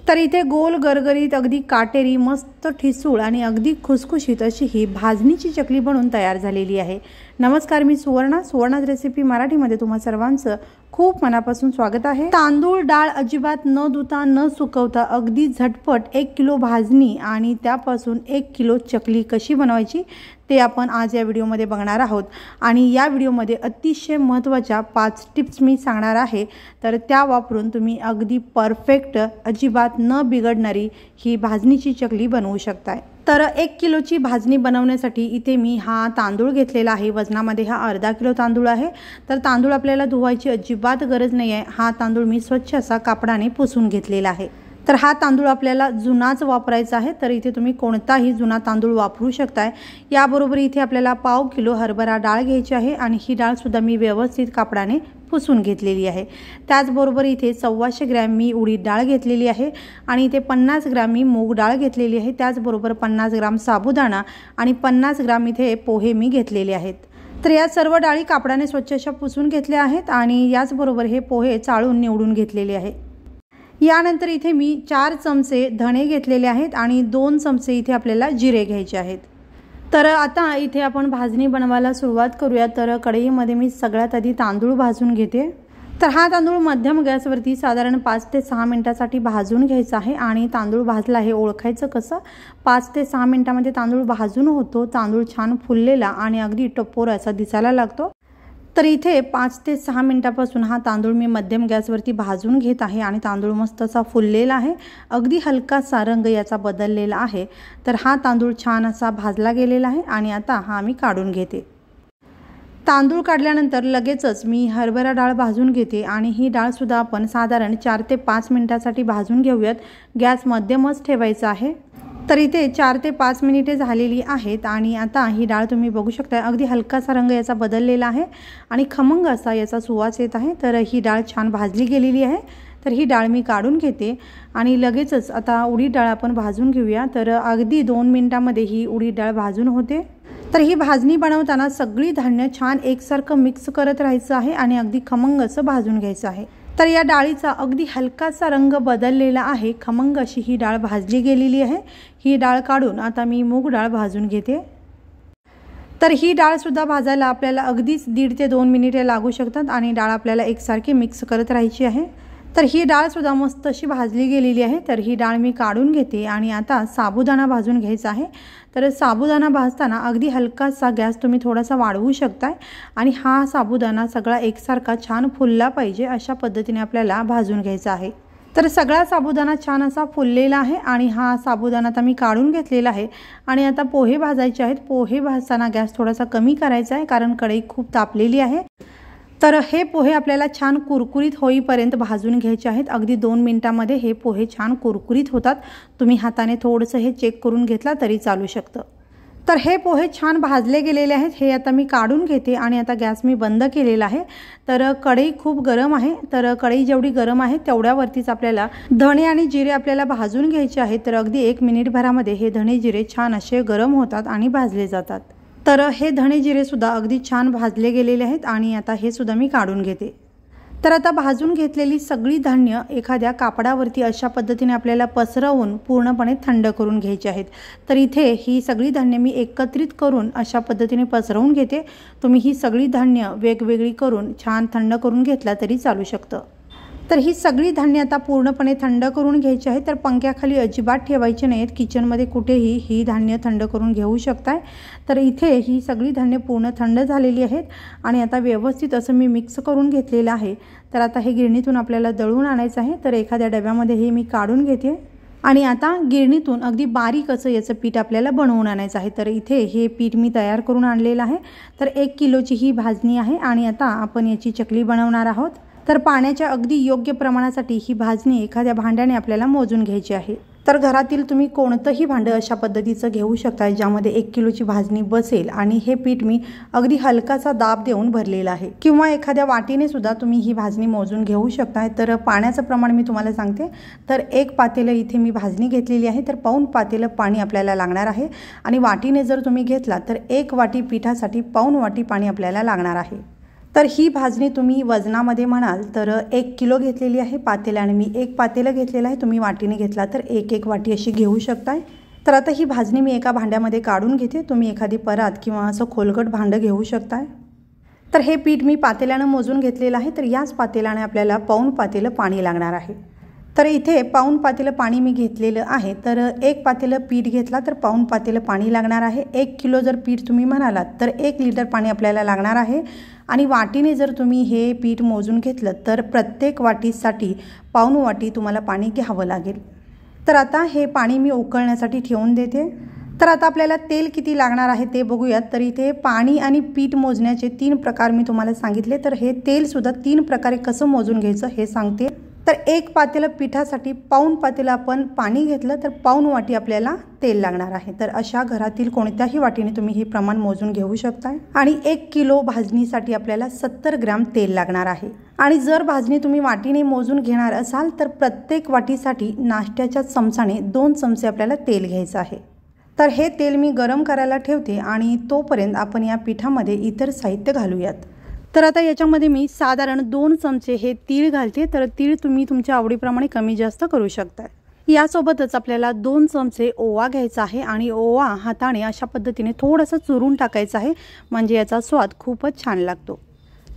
तर इथे गोल गरगरीत अगदी काटेरी मस्त ठिसूळ आणि अगदी खुसखुशीत अशी ही भाजणीची चकली बनवून तयार झालेली आहे। नमस्कार, मी सुवर्णाच रेसिपी मराठीमध्ये तुम्हा सर्वांचं खूप मनापासून स्वागत आहे। तांदूळ डाळ अजिबात न धुता न सुकवता अगदी झटपट 1 किलो भाजणी आणि त्यापासून 1 किलो चकली कशी बनवायची ते आपण आज या व्हिडिओमध्ये बघणार आहोत। आणि या व्हिडिओमध्ये अतिशय महत्त्वाच्या 5 टिप्स मी सांगणार आहे, तर त्या वापरून तुम्ही अगदी परफेक्ट अजिबात न बिघडणारी ही भाजणीची चकली बनवू शकताय। तर 1 किलोची भाजणी बनवण्यासाठी इथे मी हा तांदूळ घेतलेला आहे। वजनामध्ये हा अर्धा किलो तांदूळ आहे। तर तांदूळ आपल्याला धुवायची अजिबात गरज नाही आहे। हा तांदूळ मी स्वच्छ असा कापडाने पुसून घेतलेला आहे। तर हा तांदूळ आपल्याला जुनाच वापरायचा आहे, तर इथे तुम्ही कोणताही जुना तांदूळ वापरू शकताय। याबरोबर इथे आपल्याला पाव किलो हरभरा डाळ घ्यायची आहे आणि ही डाळ सुद्धा मी व्यवस्थित कापडाने पुसून घेतलेली आहे। त्याचबरोबर इथे 125 ग्रॅम मी उडीद डाळ घेतलेली आहे आणि इथे 50 ग्रॅम मी मूग डाळ घेतलेली आहे। त्याचबरोबर 50 ग्रॅम साबुदाणा आणि 50 ग्रॅम इथे पोहे मी घेतलेले आहेत। तर या सर्व डाळी कापडाने स्वच्छ अशा पुसून घेतल्या आहेत आणि याचबरोबर हे पोहे चाळून निवडून घेतलेले आहे। यानंतर इथे मी 4 चमचे धणे घेतलेले आहेत आणि 2 चमचे इथे आपल्याला जिरे घ्यायचे आहेत। तर आता इथे आपण भाजणी बनवायला सुरुवात करूया। तर कढईमध्ये मी सगळ्यात आधी तांदूळ भाजून घेते। तर हा तांदूळ मध्यम गॅसवरती साधारण 5 ते 6 मिनिटांसाठी भाजून घ्यायचा आहे। आणि तांदूळ भाजला हे ओळखायचं कसं? 5 ते 6 मिनिटांमध्ये तांदूळ भाजून होतो। तांदूळ छान फुललेला आणि अगदी टपोरा असा दिसायला लागतो। तर इथे 5 ते 6 मिनिटांपासून हा तांदूळ मी मध्यम गॅसवरती भाजून घेत आहे आणि तांदूळ मस्त असा फुललेला आहे। अगदी हलकासा रंग याचा बदललेला आहे। तर हा तांदूळ छान असा भाजला गेलेला आहे आणि आता हा मी काढून घेते। तांदूळ काढल्यानंतर लगेचच मी हरभरा डाळ भाजून घेते आणि ही डाळ सुद्धा आपण साधारण 4 ते 5 मिनिटांसाठी भाजून घेऊयात। गॅस मध्यमच ठेवायचा आहे। तर इथे 4 ते 5 मिनिटे झालेली आहेत आणि आता ही डाळ तुम्ही बघू शकता, अगदी हलकासा रंग याचा बदललेला आहे आणि खमंग असा याचा सुवास येत आहे। तर ही डाळ छान भाजली गेलेली आहे। तर ही डाळ मी काढून घेते आणि लगेचच आता उडीद डाळ आपण भाजून घेऊया। तर अगदी 2 मिनिटांमध्ये ही उडीद डाळ भाजून होते। तर ही भाजणी बनवताना सगळी धान्य छान एकसारखं मिक्स करत राहायचं आहे आणि अगदी खमंग असं भाजून घ्यायचं आहे। तर या डाळीचा अगदी हलकासा रंग बदललेला आहे। खमंग अशी ही डाळ भाजली गेलेली आहे। ही डाळ काढून आता मी मूग डाळ भाजून घेते। तर ही डाळ सुद्धा भाजायला आपल्याला अगदीच 1.5 ते 2 मिनिटे लागू शकतात आणि डाळ आपल्याला एकसारखी मिक्स करत राहायची आहे। तर ही डाळ सुद्धा मस्त अशी भाजली गेलेली आहे। तर ही डाळ मी काढून घेते आणि आता साबुदाणा भाजून घ्यायचा आहे। तर साबुदाणा भाजताना अगदी हलकासा गॅस तुम्ही थोडासा वाढवू शकताय आणि हा साबुदाणा सगळा एकसारखा छान फुलला पाहिजे अशा पद्धतीने आपल्याला भाजून घ्यायचा आहे। तर सगळा साबुदाणा छान असा फुललेला आहे आणि हा साबुदाणा आता मी काढून घेतलेला आहे। आणि आता पोहे भाजायचे आहेत। पोहे भाजताना गॅस थोडासा कमी करायचा आहे कारण कढई खूप तापलेली आहे। तर हे पोहे आपल्याला छान कुरकुरीत होईपर्यंत भाजून घ्यायचे आहेत। अगदी 2 मिनिटांमध्ये हे पोहे छान कुरकुरीत होतात। तुम्ही हाताने थोडंसं हे चेक करून घेतला तरी चालू शकतं। तर हे पोहे छान भाजले गेलेले आहेत। हे आता मी काढून घेते आणि आता गॅस मी बंद केलेला आहे। तर कढई खूप गरम आहे। तर कढई जेवढी गरम आहे तेवढ्यावरतीच आपल्याला धणे आणि जिरे आपल्याला भाजून घ्यायचे आहेत। तर अगदी 1 मिनिटभरामध्ये हे धणे जिरे छान असे गरम होतात आणि भाजले जातात। तर हे धणे जिरे सुद्धा अगदी छान भाजले गेलेले आहेत आणि आता हे सुद्धा मी काढून घेते। तर आता भाजून घेतलेली सगळी धान्य एखाद्या कापडावरती अशा पद्धतीने आपल्याला पसरवून पूर्णपणे थंड करून घ्यायचे आहेत। तर इथे ही सगळी धान्य मी एकत्रित करून अशा पद्धतीने पसरवून घेते। तुम्ही ही सगळी धान्य वेगवेगळी करून छान थंड करून घेतला तरी चालू शकतं। तर ही सगळी धान्य आता पूर्णपणे थंड करून घ्यायची आहे। तर पंख्याखाली अजिबात ठेवायचे नाहीत। किचनमध्ये कुठेही ही धान्य थंड करून घेऊ शकताय। तर इथे ही सगळी धान्य पूर्ण थंड झालेली आहेत आणि आता व्यवस्थित असं मी मिक्स करून घेतलेलं आहे। तर आता हे गिरणीतून आपल्याला दळून आणायचं आहे। तर एखाद्या डब्यामध्ये हे मी काढून घेते आणि आता गिरणीतून अगदी बारीक असं याचं पीठ आपल्याला बनवून आणायचं आहे। तर इथे हे पीठ मी तयार करून आणलेलं आहे। तर 1 किलोची ही भाजणी आहे आणि आता आपण याची चकली बनवणार आहोत। तर पाण्याच्या अगदी योग्य प्रमाणासाठी ही भाजणी एखाद्या भांड्याने आपल्याला मोजून घ्यायची आहे। तर घरातील तुम्ही कोणतंही भांडं अशा पद्धतीचं घेऊ शकता ज्यामध्ये 1 किलोची भाजणी बसेल आणि हे पीठ मी अगदी हलकासा दाब देऊन भरलेला आहे। किंवा एखाद्या वाटीने सुद्धा तुम्ही ही भाजणी मोजून घेऊ शकता। तर पाण्याचं प्रमाण मी तुम्हाला सांगते। तर 1 पातेलं इथे मी भाजणी घेतलेली आहे। तर पाऊण पातेलं पाणी आपल्याला लागणार आहे आणि वाटीने जर तुम्ही घेतला तर 1 वाटी पिठासाठी पाऊण वाटी पाणी आपल्याला लागणार आहे। तर ही भाजणी तुम्ही वजनामध्ये म्हणाल तर 1 किलो घेतलेली आहे पातेल्याने. मी 1 पातेलं घेतलेलं आहे, तुम्ही वाटीने घेतला तर 1 वाटी अशी घेऊ शकताय. तर आता ही भाजणी मी एका भांड्यामध्ये काढून घेते. तुम्ही एखादी परात किंवा असं खोलगट भांडं घेऊ शकताय. तर हे पीठ मी पातेल्यानं मोजून घेतलेलं आहे. तर याच पातेल्याने आपल्याला पाऊण पातेलं पाणी लागणार आहे. तर इथे पाऊण पातेलं पाणी मी घेतलेलं आहे. तर 1 पातेलं पीठ घेतला तर पाऊण पातेलं पाणी लागणार आहे. 1 किलो जर पीठ तुम्ही म्हणालात तर 1 लिटर पाणी आपल्याला लागणार आहे. आणि वाटीने जर तुम्ही हे पीठ मोजून घेतलं तर प्रत्येक वाटीसाठी पाऊण वाटी तुम्हाला पाणी घ्यावं लागेल. तर आता हे पाणी मी उकळण्यासाठी ठेवून देते. तर आता आपल्याला तेल किती लागणार आहे ते बघूयात. तर इथे पाणी आणि पीठ मोजण्याचे 3 प्रकार मी तुम्हाला सांगितले. तर हे तेलसुद्धा 3 प्रकारे कसं मोजून घ्यायचं हे सांगते. तर 1 पातेलं पिठासाठी पाऊण पातेलं आपण पाणी घेतलं तर पाऊण वाटी आपल्याला तेल लागणार आहे. तर अशा घरातील कोणत्याही वाटीने तुम्ही हे प्रमाण मोजून घेऊ शकताय. आणि 1 किलो भाजणीसाठी आपल्याला 70 ग्रॅम तेल लागणार आहे. आणि जर भाजणी तुम्ही वाटीने मोजून घेणार असाल तर प्रत्येक वाटीसाठी नाश्त्याच्या चमचाने 2 चमचे आपल्याला तेल घ्यायचं आहे. तर हे तेल मी गरम करायला ठेवते आणि तोपर्यंत आपण या पिठामध्ये इतर साहित्य घालूयात. तर आता याच्यामध्ये मी साधारण 2 चमचे हे तीळ घालते. तर तीळ तुम्ही तुमच्या आवडीप्रमाणे कमी जास्त करू शकता. यासोबतच आपल्याला 2 चमचे ओवा घ्यायचा आहे आणि ओवा हाताने अशा पद्धतीने थोडंसं चुरून टाकायचं आहे, म्हणजे याचा स्वाद खूपच छान लागतो.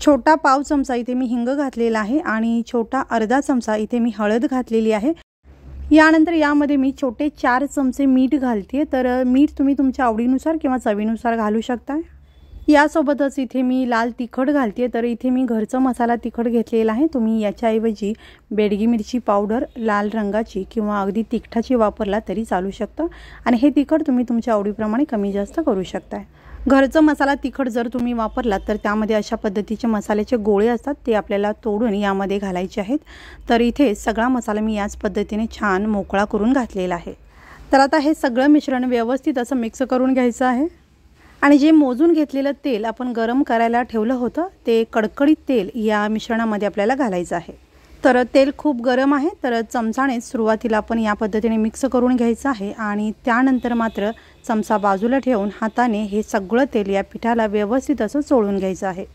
छोटा पाव चमचा इथे मी हिंग घातलेला आहे आणि छोटा अर्धा चमचा इथे मी हळद घातलेली आहे. यानंतर यामध्ये मी छोटे 4 चमचे मीठ घालते. तर मीठ तुम्ही तुमच्या आवडीनुसार किंवा चवीनुसार घालू शकता. यासोबतच इथे मी लाल तिखट घालते. तर इथे मी घरचं मसाला तिखट घेतलेला आहे. तुम्ही याच्याऐवजी बेडगी मिरची पावडर लाल रंगाची किंवा अगदी तिखटाची वापरला तरी चालू शकतं. आणि हे तिखट तुम्ही तुमच्या आवडीप्रमाणे कमी जास्त करू शकता. घरचं मसाला तिखट जर तुम्ही वापरलात तर त्यामध्ये अशा पद्धतीचे मसाल्याचे गोळे असतात, ते आपल्याला तोडून यामध्ये घालायचे आहेत. तर इथे सगळा मसाला मी याच पद्धतीने छान मोकळा करून घातलेला आहे. तर आता हे सगळं मिश्रण व्यवस्थित असं मिक्स करून घ्यायचं आहे. आणि जे मोजून घेतलेलं तेल आपण गरम करायला ठेवलं होतं ते कडकडीत तेल या मिश्रणामध्ये आपल्याला घालायचं आहे. तर तेल खूप गरम आहे. तर चमचाने सुरुवातीला आपण या पद्धतीने मिक्स करून घ्यायचं आहे आणि त्यानंतर मात्र चमचा बाजूला ठेवून हाताने हे सगळं तेल या पिठाला व्यवस्थित असं चोळून घ्यायचं आहे.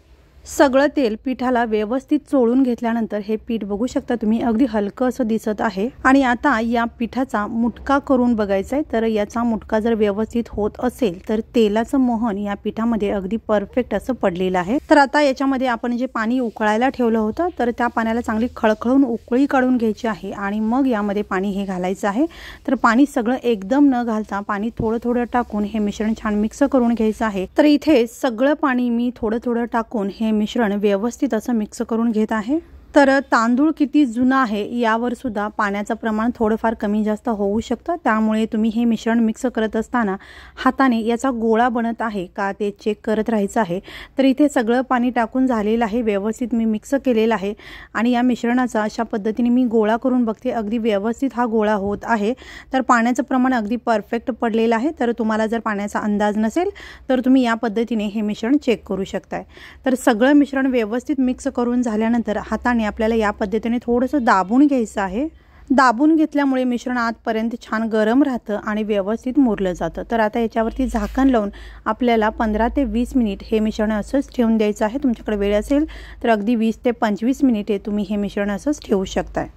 सगळं तेल पिठाला व्यवस्थित चोळून घेतल्यानंतर हे पीठ बघू शकता तुम्ही अगदी हलकं असं दिसत आहे. आणि आता या पिठाचा मुटका करून बघायचा आहे. तर याचा मुटका जर व्यवस्थित होत असेल तर तेलाचं मोहन या पिठामध्ये अगदी परफेक्ट असं पडलेलं आहे. तर आता याच्यामध्ये आपण जे पाणी उकळायला ठेवलं होतं तर त्या पाण्याला चांगली खळखळून उकळी काढून घ्यायची आहे आणि मग यामध्ये पाणी हे घालायचं आहे. तर पाणी सगळं एकदम न घालता पाणी थोडं थोडं टाकून हे मिश्रण छान मिक्स करून घ्यायचं आहे. तर इथे सगळं पाणी मी थोडं थोडं टाकून हे मिश्रण व्यवस्थित असं मिक्स करून घेत आहे. तर तांदूळ किती जुना आहे यावर सुद्धा पाण्याचं प्रमाण थोडंफार कमी जास्त होऊ शकतं. त्यामुळे तुम्ही हे मिश्रण मिक्स करत असताना हाताने याचा गोळा बनत आहे का ते चेक करत राहायचं आहे. तर इथे सगळं पाणी टाकून झालेलं आहे, व्यवस्थित मी मिक्स केलेलं आहे आणि या मिश्रणाचा अशा पद्धतीने मी गोळा करून बघते. अगदी व्यवस्थित हा गोळा होत आहे. तर पाण्याचं प्रमाण अगदी परफेक्ट पडलेलं आहे. तर तुम्हाला जर पाण्याचा अंदाज नसेल तर तुम्ही या पद्धतीने हे मिश्रण चेक करू शकताय. तर सगळं मिश्रण व्यवस्थित मिक्स करून झाल्यानंतर हाताने आपल्याला या पद्धतीने थोडंसं दाबून घ्यायचं आहे. दाबून घेतल्यामुळे मिश्रण आतपर्यंत छान गरम राहतं आणि व्यवस्थित मुरलं जातं. तर आता याच्यावरती झाकण लावून आपल्याला 15 ते 20 मिनिट हे मिश्रण असंच ठेवून द्यायचं आहे. तुमच्याकडे वेळ असेल तर अगदी 20 ते 25 मिनिटे तुम्ही हे मिश्रण असंच ठेवू शकताय.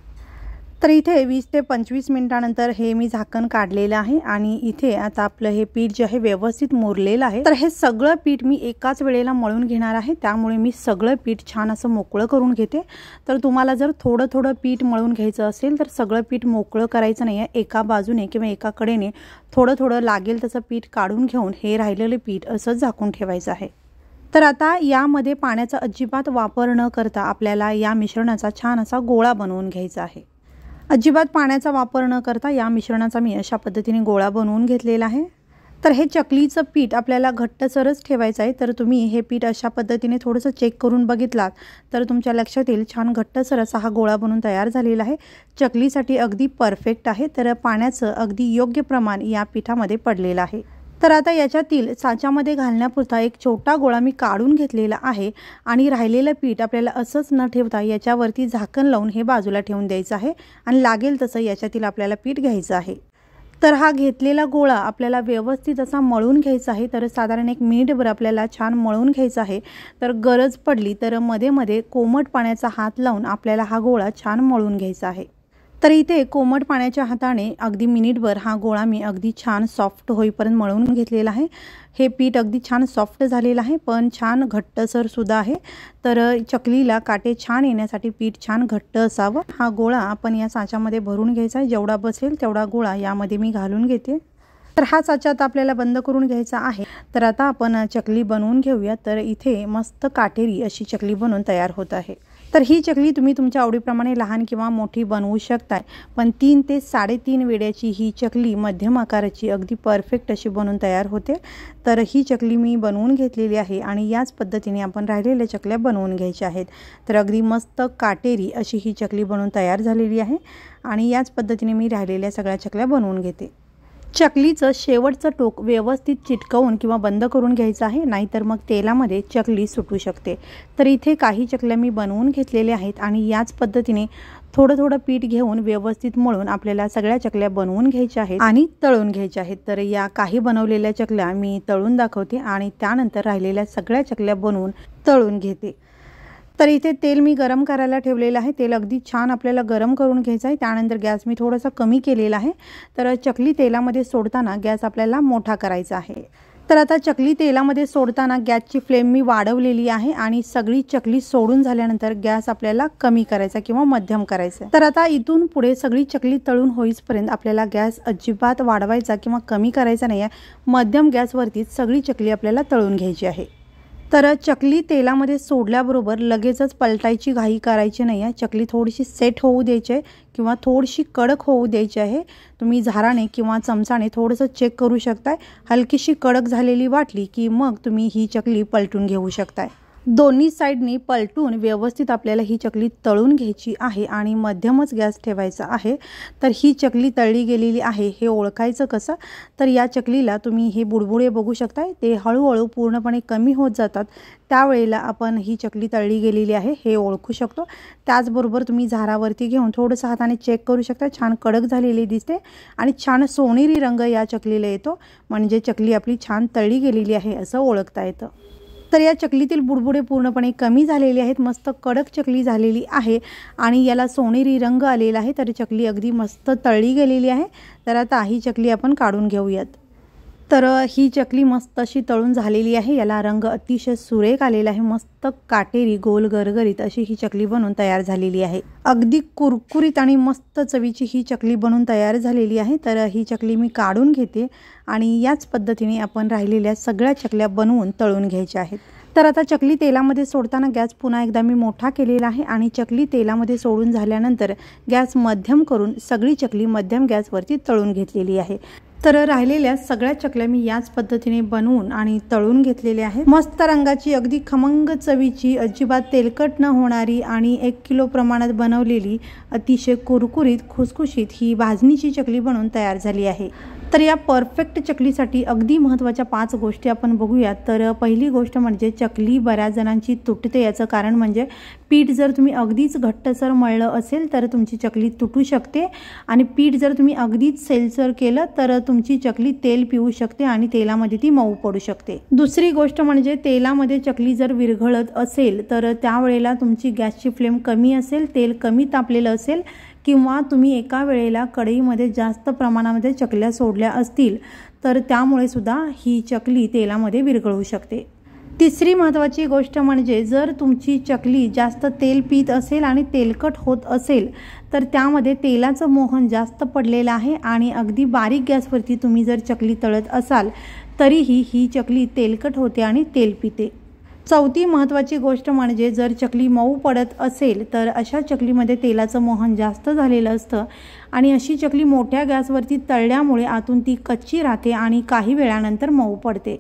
तर इथे 20 ते 25 मिनिटानंतर हे मी झाकण काढलेलं आहे आणि इथे आता आपलं हे पीठ जे आहे व्यवस्थित मुरलेलं आहे. तर हे सगळं पीठ मी एकाच वेळेला मळून घेणार आहे. त्यामुळे मी सगळं पीठ छान असं मोकळं करून घेते. तर तुम्हाला जर थोडं थोडं पीठ मळून घ्यायचं असेल तर सगळं पीठ मोकळं करायचं नाही आहे. एका बाजूने किंवा एका कडेने थोडं थोडं लागेल तसं पीठ काढून घेऊन हे राहिलेलं पीठ असंच झाकून ठेवायचं आहे. तर आता यामध्ये पाण्याचा अजिबात वापर न करता आपल्याला या मिश्रणाचा छान असा गोळा बनवून घ्यायचा आहे. अजिबात पाण्याचा वापर न करता या मिश्रणाचा मी अशा पद्धतीने गोळा बनवून घेतलेला आहे. तर हे चकलीचं पीठ आपल्याला घट्टसरच ठेवायचं आहे. तर तुम्ही हे पीठ अशा पद्धतीने थोडंसं चेक करून बघितलात तर तुमच्या लक्षात येईल छान घट्टसर असा हा गोळा बनून तयार झालेला आहे. चकलीसाठी अगदी परफेक्ट आहे. तर पाण्याचं अगदी योग्य प्रमाण या पिठामध्ये पडलेलं आहे. तर आता याच्यातील साच्यामध्ये घालण्यापुरता एक छोटा गोळा मी काढून घेतलेला आहे आणि राहिलेलं पीठ आपल्याला असंच न ठेवता याच्यावरती झाकण लावून हे बाजूला ठेवून द्यायचं आहे आणि लागेल तसं याच्यातील आपल्याला पीठ घ्यायचं आहे. तर हा घेतलेला गोळा आपल्याला व्यवस्थित असा मळून घ्यायचा आहे। तर साधारण 1 मिनिटभर आपल्याला छान मळून घ्यायचा आहे। तर गरज पडली तर मध्ये मध्ये कोमट पाण्याचा हात लावून आपल्याला हा गोळा छान मळून घ्यायचा आहे। तर इथे कोमट पाण्याच्या हाताने अगदी मिनिटभर हा गोळा मी अगदी छान सॉफ्ट होईपर्यंत मळून घेतलेला आहे। हे पीठ अगदी छान सॉफ्ट झालेलं आहे, पण छान घट्टसर सुद्धा आहे। तर चकलीला काटे छान येण्यासाठी पीठ छान घट्ट असावं। हा गोळा आपण या साच्यामध्ये भरून घ्यायचा आहे। जेवढा बसेल तेवढा गोळा यामध्ये मी घालून घेते। तर हा साचा आता आपल्याला बंद करून घ्यायचा आहे। तर आता आपण चकली बनवून घेऊया। तर इथे मस्त काटेरी अशी चकली बनवून तयार होत आहे। तर ही चकली तुम्ही तुमच्या आवडीप्रमाणे लहान किंवा मोठी बनवू शकता, पण 3 ते 3.5 वेड्याची ही चकली मध्यम आकाराची अगदी परफेक्ट अशी बनवून तयार होते। तर ही चकली मी बनवून घेतलेली आहे आणि याच पद्धतीने आपण राहिलेल्या चकल्या बनवून घ्यायच्या आहेत। तर अगदी मस्त काटेरी अशी ही चकली बनवून तयार झालेली आहे आणि याच पद्धतीने मी राहिलेल्या सगळ्या चकल्या बनवून घेते। चकलीचं शेवटचं टोक व्यवस्थित चिटकवून किंवा बंद करून घ्यायचं आहे, नाहीतर मग तेलामध्ये चकली सुटू शकते। तर इथे काही चकल्या मी बनवून घेतलेल्या आहेत आणि याच पद्धतीने थोडं थोडं पीठ घेऊन व्यवस्थित मळून आपल्याला सगळ्या चकल्या बनवून घ्यायच्या आहेत आणि तळून घ्यायच्या आहेत। तर या काही बनवलेल्या चकल्या मी तळून दाखवते आणि त्यानंतर राहिलेल्या सगळ्या चकल्या बनवून तळून घेते। तर इथे तेल मी गरम करायला ठेवलेलं आहे। तेल अगदी छान आपल्याला गरम करून घ्यायचं आहे। त्यानंतर गॅस मी थोडासा कमी केलेला आहे। तर चकली तेलामध्ये सोडताना गॅस आपल्याला मोठा करायचा आहे। तर आता चकली तेलामध्ये सोडताना गॅसची फ्लेम मी वाढवलेली आहे आणि सगळी चकली सोडून झाल्यानंतर गॅस आपल्याला कमी करायचा किंवा मध्यम करायचा। तर आता इथून पुढे सगळी चकली तळून होईपर्यंत आपल्याला गॅस अजिबात वाढवायचा किंवा कमी करायचा नाही आहे। मध्यम गॅसवरतीच सगळी चकली आपल्याला तळून घ्यायची आहे। तर चकली तेलामध्ये सोडल्याबरोबर लगेचच पलटायची घाई करायची नाही आहे। चकली थोडीशी सेट होऊ द्यायची आहे किंवा थोडीशी कडक होऊ द्यायची आहे। तुम्ही झाराने किंवा चमचाने थोडंसं चेक करू शकताय। हलकीशी कडक झालेली वाटली की मग तुम्ही ही चकली पलटून घेऊ शकताय। दोन्ही साइडनी पलटून व्यवस्थित आपल्याला ही चकली तळून घ्यायची आहे आणि मध्यमच गॅस ठेवायचा आहे। तर ही चकली तळली गेलेली आहे हे ओळखायचं कसं? तर या चकलीला तुम्ही हे बुडबुडे बघू शकताय, ते हळूहळू पूर्णपणे कमी होत जातात। त्यावेळेला आपण ही चकली तळली गेलेली आहे हे ओळखू शकतो। त्याचबरोबर तुम्ही झारावरती घेऊन थोडंसं हाताने चेक करू शकता। छान कडक झालेली दिसते आणि छान सोनेरी रंग या चकलीला येतो, म्हणजे चकली आपली छान तळली गेलेली आहे असं ओळखता येतं। तर या चकलीतील बुडबुडे पूर्णपणे कमी झालेले आहेत, मस्त कडक चकली झालेली आहे आणि याला सोनेरी रंग आलेला आहे। तर चकली अगदी मस्त तळली गेलेली आहे। तर आता ही चकली आपण काढून घेऊयात। तर ही चकली मस्त अशी तळून झालेली आहे। याला रंग अतिशय सुरेख आलेला आहे। मस्त काटेरी गोल गरगरीत अशी ही चकली बनवून तयार झालेली आहे। अगदी कुरकुरीत आणि मस्त चवीची ही चकली बनवून तयार झालेली आहे। तर ही चकली मी काढून घेते आणि याच पद्धतीने आपण राहिलेल्या सगळ्या चकल्या बनवून तळून घ्यायच्या आहेत। तर आता चकली तेलामध्ये सोडताना गॅस पुन्हा एकदा मी मोठा केलेला आहे आणि चकली तेलामध्ये सोडून झाल्यानंतर गॅस मध्यम करून सगळी चकली मध्यम गॅसवरती तळून घेतलेली आहे। तर राहिलेल्या सगळ्या चकल्या मी याच पद्धतीने बनवून आणि तळून घेतलेल्या आहेत। मस्त रंगाची अगदी खमंग चवीची अजिबात तेलकट न होणारी आणि 1 किलो प्रमाणात बनवलेली अतिशय कुरकुरीत खुसखुशीत ही भाजणीची चकली बनवून तयार झाली आहे। तर या परफेक्ट चकलीसाठी अगदी महत्त्वाच्या 5 गोष्टी आपण बघूया। तर पहिली गोष्ट म्हणजे चकली बऱ्याच जणांची तुटते, याचं कारण म्हणजे पीठ जर तुम्ही अगदीच घट्टसर मळलं असेल तर तुमची चकली तुटू शकते आणि पीठ जर तुम्ही अगदीच सैलसर केलं तर तुमची चकली तेल पिऊ शकते आणि तेलामध्ये ती मऊ पडू शकते। दुसरी गोष्ट म्हणजे तेलामध्ये चकली जर विरघळत असेल तर त्यावेळेला तुमची गॅसची फ्लेम कमी असेल, तेल कमी तापलेलं असेल किंवा तुम्ही एका वेळेला कढईमध्ये जास्त प्रमाणामध्ये चकल्या सोडल्या असतील तर त्यामुळे सुद्धा ही चकली तेलामध्ये विरघळू शकते। तिसरी महत्त्वाची गोष्ट म्हणजे जर तुमची चकली जास्त तेल पीत असेल आणि तेलकट होत असेल तर त्यामध्ये तेलाचं मोहन जास्त पडलेलं आहे आणि अगदी बारीक गॅसवरती तुम्ही जर चकली तळत असाल तरीही ही चकली तेलकट होते आणि तेल पिते। चौथी महत्त्वाची गोष्ट म्हणजे जर चकली मऊ पडत असेल तर अशा चकलीमध्ये तेलाचं मोहन जास्त झालेलं असतं आणि अशी चकली मोठ्या गॅसवरती तळल्यामुळे आतून ती कच्ची राहते आणि काही वेळानंतर मऊ पडते।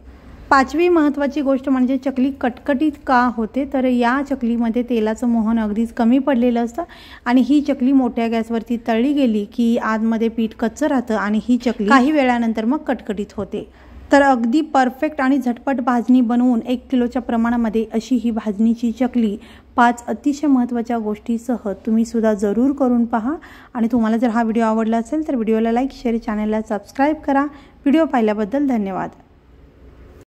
पाचवी महत्त्वाची गोष्ट म्हणजे चकली कटकटीत का होते? तर या चकलीमध्ये तेलाचं मोहन अगदीच कमी पडलेलं असतं आणि ही चकली मोठ्या गॅसवरती तळली गेली की आतमध्ये पीठ कच्चं राहतं आणि ही चकली काही वेळानंतर मग कटकटीत होते। तर अगदी परफेक्ट आणि झटपट भाजणी बनवून 1 किलोच्या प्रमाणामध्ये अशी ही भाजणीची चकली 5 अतिशय महत्त्वाच्या गोष्टीसह तुम्ही सुद्धा जरूर करून पहा। आणि तुम्हाला जर हा व्हिडिओ आवडला असेल तर व्हिडिओला लाईक, शेअर, चॅनलला सबस्क्राईब करा। व्हिडिओ पाहिल्याबद्दल धन्यवाद।